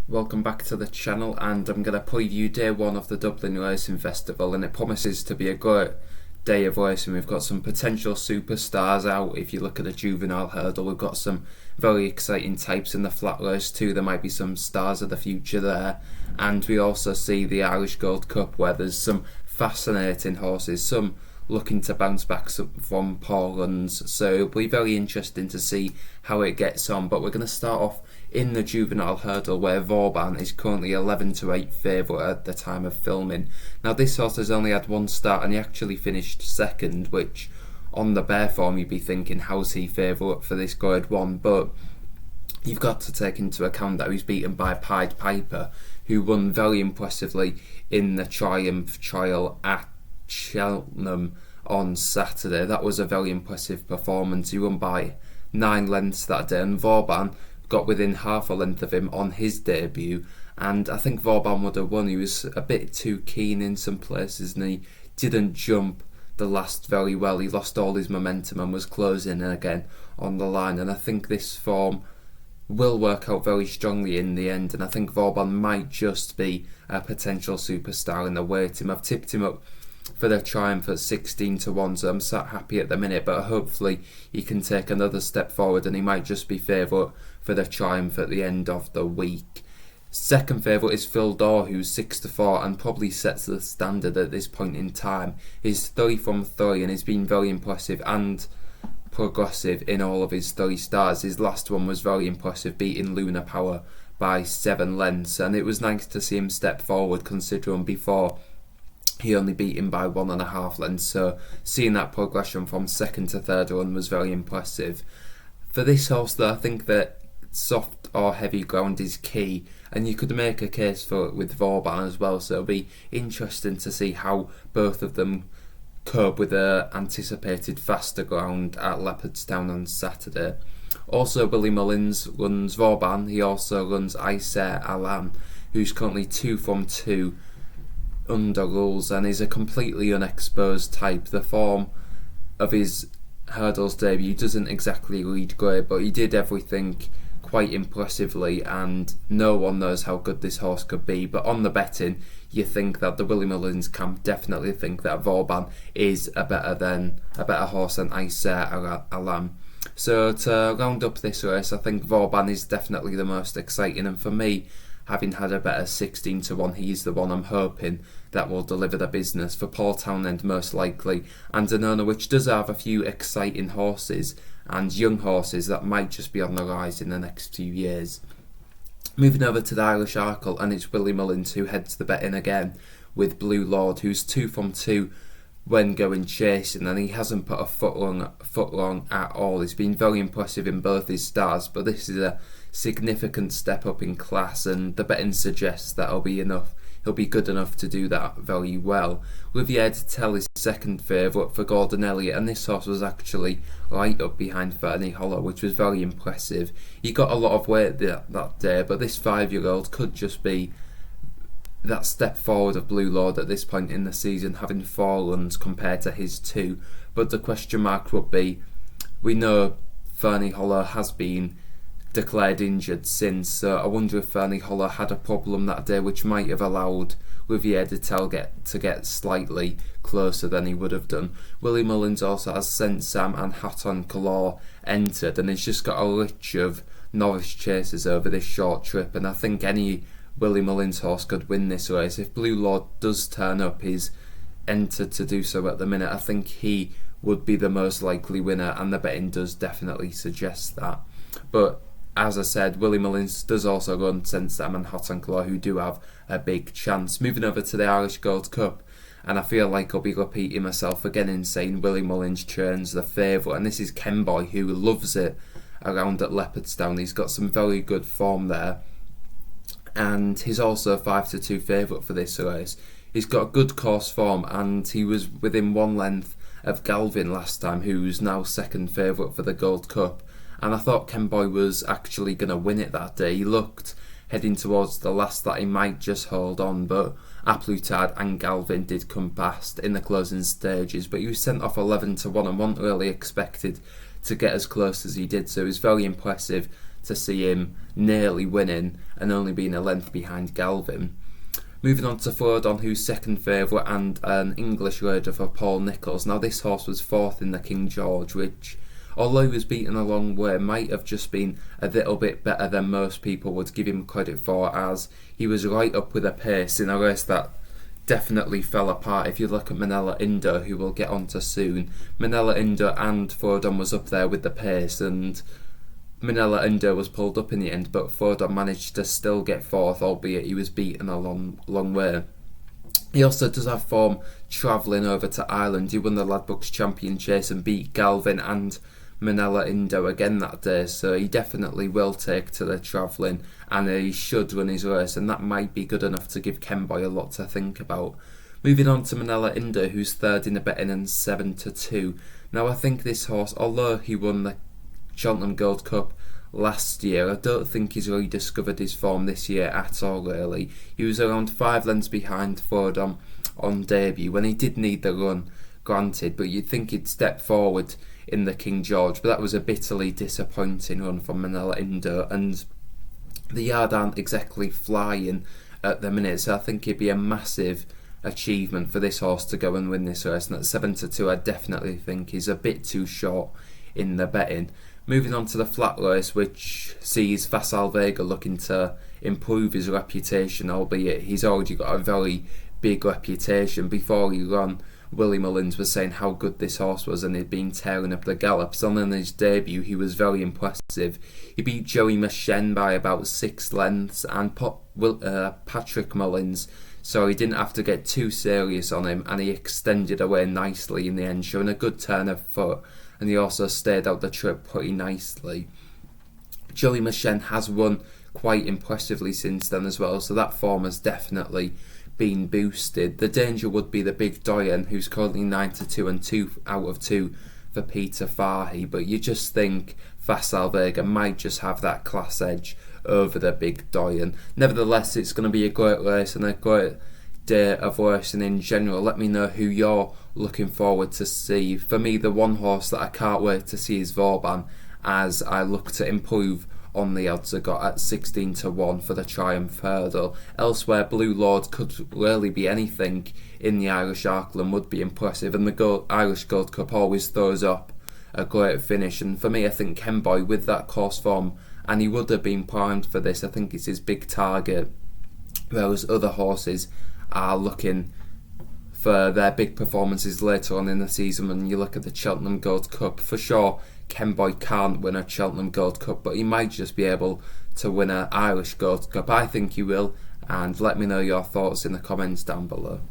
Welcome back to the channel, and I'm going to preview day one of the Dublin Racing Festival, and it promises to be a great day of racing. We've got some potential superstars out. If you look at the Juvenile Hurdle, we've got some very exciting types in the Flatlace too. There might be some stars of the future there, and we also see the Irish Gold Cup where there's some fascinating horses, some looking to bounce back from poor runs, so it'll be very interesting to see how it gets on. But we're going to start off in the Juvenile Hurdle, where Vauban is currently 11-8 favourite at the time of filming. Now this horse has only had one start and he actually finished second, which on the bare form you'd be thinking, how's he favourite for this Grade 1? But you've got to take into account that he was beaten by Pied Piper, who won very impressively in the Triumph Trial at Cheltenham on Saturday. That was a very impressive performance. He won by 9 lengths that day, and Vauban got within half a length of him on his debut, and I think Vauban would have won. He was a bit too keen in some places and he didn't jump the last very well. He lost all his momentum and was closing again on the line, and I think this form will work out very strongly in the end, and I think Vauban might just be a potential superstar in the waiting. I've tipped him up for the Triumph at 16-1, so I'm sat happy at the minute, but hopefully he can take another step forward and he might just be favourite for the Triumph at the end of the week. Second favourite is Phil Daw, who's 6-4 and probably sets the standard at this point in time. He's 3 from 3 and he's been very impressive and progressive in all of his 3 starts. His last one was very impressive, beating Luna Power by 7 lengths, and it was nice to see him step forward considering before he only beat him by 1.5 lengths, so seeing that progression from second to third run was very impressive. For this horse though, I think that soft or heavy ground is key, and you could make a case for it with Vauban as well, so it'll be interesting to see how both of them cope with the anticipated faster ground at Leopardstown on Saturday. Also, Billy Mullins runs Vauban. He also runs Iser Alam, who's currently 2 from 2 under rules and is a completely unexposed type. The form of his hurdles debut doesn't exactly read great, but he did everything quite impressively, and no one knows how good this horse could be. But on the betting, you think that the Willie Mullins camp definitely think that Vauban is a better horse than Iser Alam. So to round up this race, I think Vauban is definitely the most exciting, and for me, having had a better 16-1, he's the one I'm hoping that will deliver the business for Paul Townend most likely, and an owner which does have a few exciting horses and young horses that might just be on the rise in the next few years. Moving over to the Irish Arkle, and it's Willie Mullins who heads the betting again with Blue Lord, who's 2 from 2 when going chasing, and he hasn't put a foot wrong at all. He's been very impressive in both his starts, but this is a significant step up in class, and the betting suggests that he'll be good enough to do that very well. Riviere de Tell is second favourite for Gordon Elliott, and this horse was actually right up behind Fernie Hollow, which was very impressive. He got a lot of weight that day, but this 5-year-old could just be that step forward of Blue Lord at this point in the season, having 4 runs compared to his 2. But the question mark would be, we know Fernie Hollow has been declared injured since, so I wonder if Fernie Hollow had a problem that day which might have allowed Riviere de Tell to get slightly closer than he would have done. Willie Mullins also has Saint Sam and Hatton Claw entered, and he's just got a list of novice chasers over this short trip, and I think any Willie Mullins horse could win this race. If Blue Lord does turn up, he's entered to do so at the minute, I think he would be the most likely winner, and the betting does definitely suggest that. But as I said, Willie Mullins does also run Saint Sam and Hot and Claw, who do have a big chance. Moving over to the Irish Gold Cup, and I feel like I'll be repeating myself again in saying Willie Mullins churns the favourite, and this is Ken Boy, who loves it around at Leopardstown. He's got some very good form there, and he's also a 5-2 favourite for this race. He's got good course form, and he was within 1 length of Galvin last time, who's now second favourite for the Gold Cup. And I thought Ken Boy was actually going to win it that day. He looked heading towards the last that he might just hold on, but Aplutard and Galvin did come past in the closing stages, but he was sent off 11-1 and wasn't really expected to get as close as he did, so it was very impressive to see him nearly winning and only being a length behind Galvin. Moving on to Frodon, who's second favourite and an English rider for Paul Nicholls. Now this horse was fourth in the King George, which, although he was beaten a long way, might have just been a little bit better than most people would give him credit for, as he was right up with a pace in a race that definitely fell apart. If you look at Manella Indo, who we'll get onto soon, Manella Indo and Frodon was up there with the pace, and Manella Indo was pulled up in the end, but Frodon managed to still get fourth, albeit he was beaten a long way. He also does have form travelling over to Ireland. He won the Ladbrokes Champion Chase and beat Galvin and Manella Indo again that day, so he definitely will take to the travelling, and he should run his race, and that might be good enough to give Kenboy a lot to think about. Moving on to Manella Indo, who's third in the betting and 7-2. Now I think this horse, although he won the Cheltenham Gold Cup last year, I don't think he's really discovered his form this year at all really. He was around 5 lengths behind Frodon on debut when he did need the run, granted, but you'd think he'd step forward in the King George, but that was a bitterly disappointing run from Manella Indo, and the yard aren't exactly flying at the minute, so I think it'd be a massive achievement for this horse to go and win this race, and at 7-2 I definitely think is a bit too short in the betting. Moving on to the Flatlace, which sees Facile Vega looking to improve his reputation, albeit he's already got a very big reputation. Before he ran, Willie Mullins was saying how good this horse was and he'd been tearing up the gallops. On his debut, he was very impressive. He beat Joey Machen by about 6 lengths, and Patrick Mullins, so he didn't have to get too serious on him, and he extended away nicely in the end, showing a good turn of foot, and he also stayed out the trip pretty nicely. Joey Machen has won quite impressively since then as well, so that form has definitely been boosted. The danger would be the Big Doyen, who's currently 9-2 and 2 out of 2 for Peter Fahey, but you just think Facile Vega might just have that class edge over the Big Doyen. Nevertheless, it's going to be a great race and a great day of racing in general. Let me know who you're looking forward to see. For me, the one horse that I can't wait to see is Vauban, as I look to improve on the odds I got at 16-1 for the Triumph Hurdle. Elsewhere, Blue Lord could really be anything in the Irish Arkland, would be impressive, and the Irish Gold Cup always throws up a great finish, and for me I think Kenboy with that course form, and he would have been primed for this, I think it's his big target, whereas other horses are looking for their big performances later on in the season. When you look at the Cheltenham Gold Cup, for sure Kenboy can't win a Cheltenham Gold Cup, but he might just be able to win an Irish Gold Cup. I think he will, and let me know your thoughts in the comments down below.